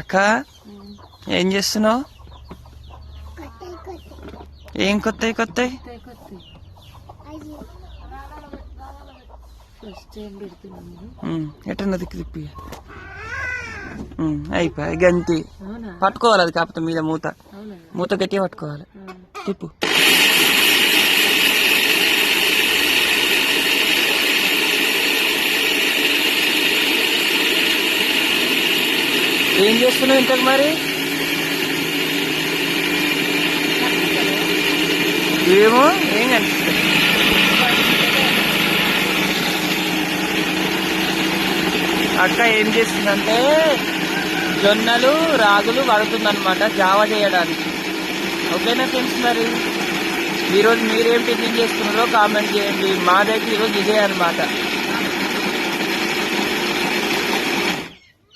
అక్క ఏం చేస్తున్నావు? ఏం కొత్తవి కొత్తవి? ఎటన్నా దిక్కు తిప్పి అయిపోయి గంతి పట్టుకోవాలి. అది కాకపోతే మీద మూత గట్టిగా పట్టుకోవాలి. తిప్పు. ఏం చేస్తున్నావు ఇంతకు మరి? ఏమో ఏం కనిపిస్తుంది. అక్క ఏం చేస్తుందంటే జొన్నలు రాగులు పడుతుందన్నమాట జావ చేయడానికి. ఓకేనా ఫ్రెండ్స్? మరి ఈరోజు మీరేం టిఫిన్ చేస్తున్నారో కామెంట్ చేయండి. మాదైతే ఈరోజు ఇదే అనమాట.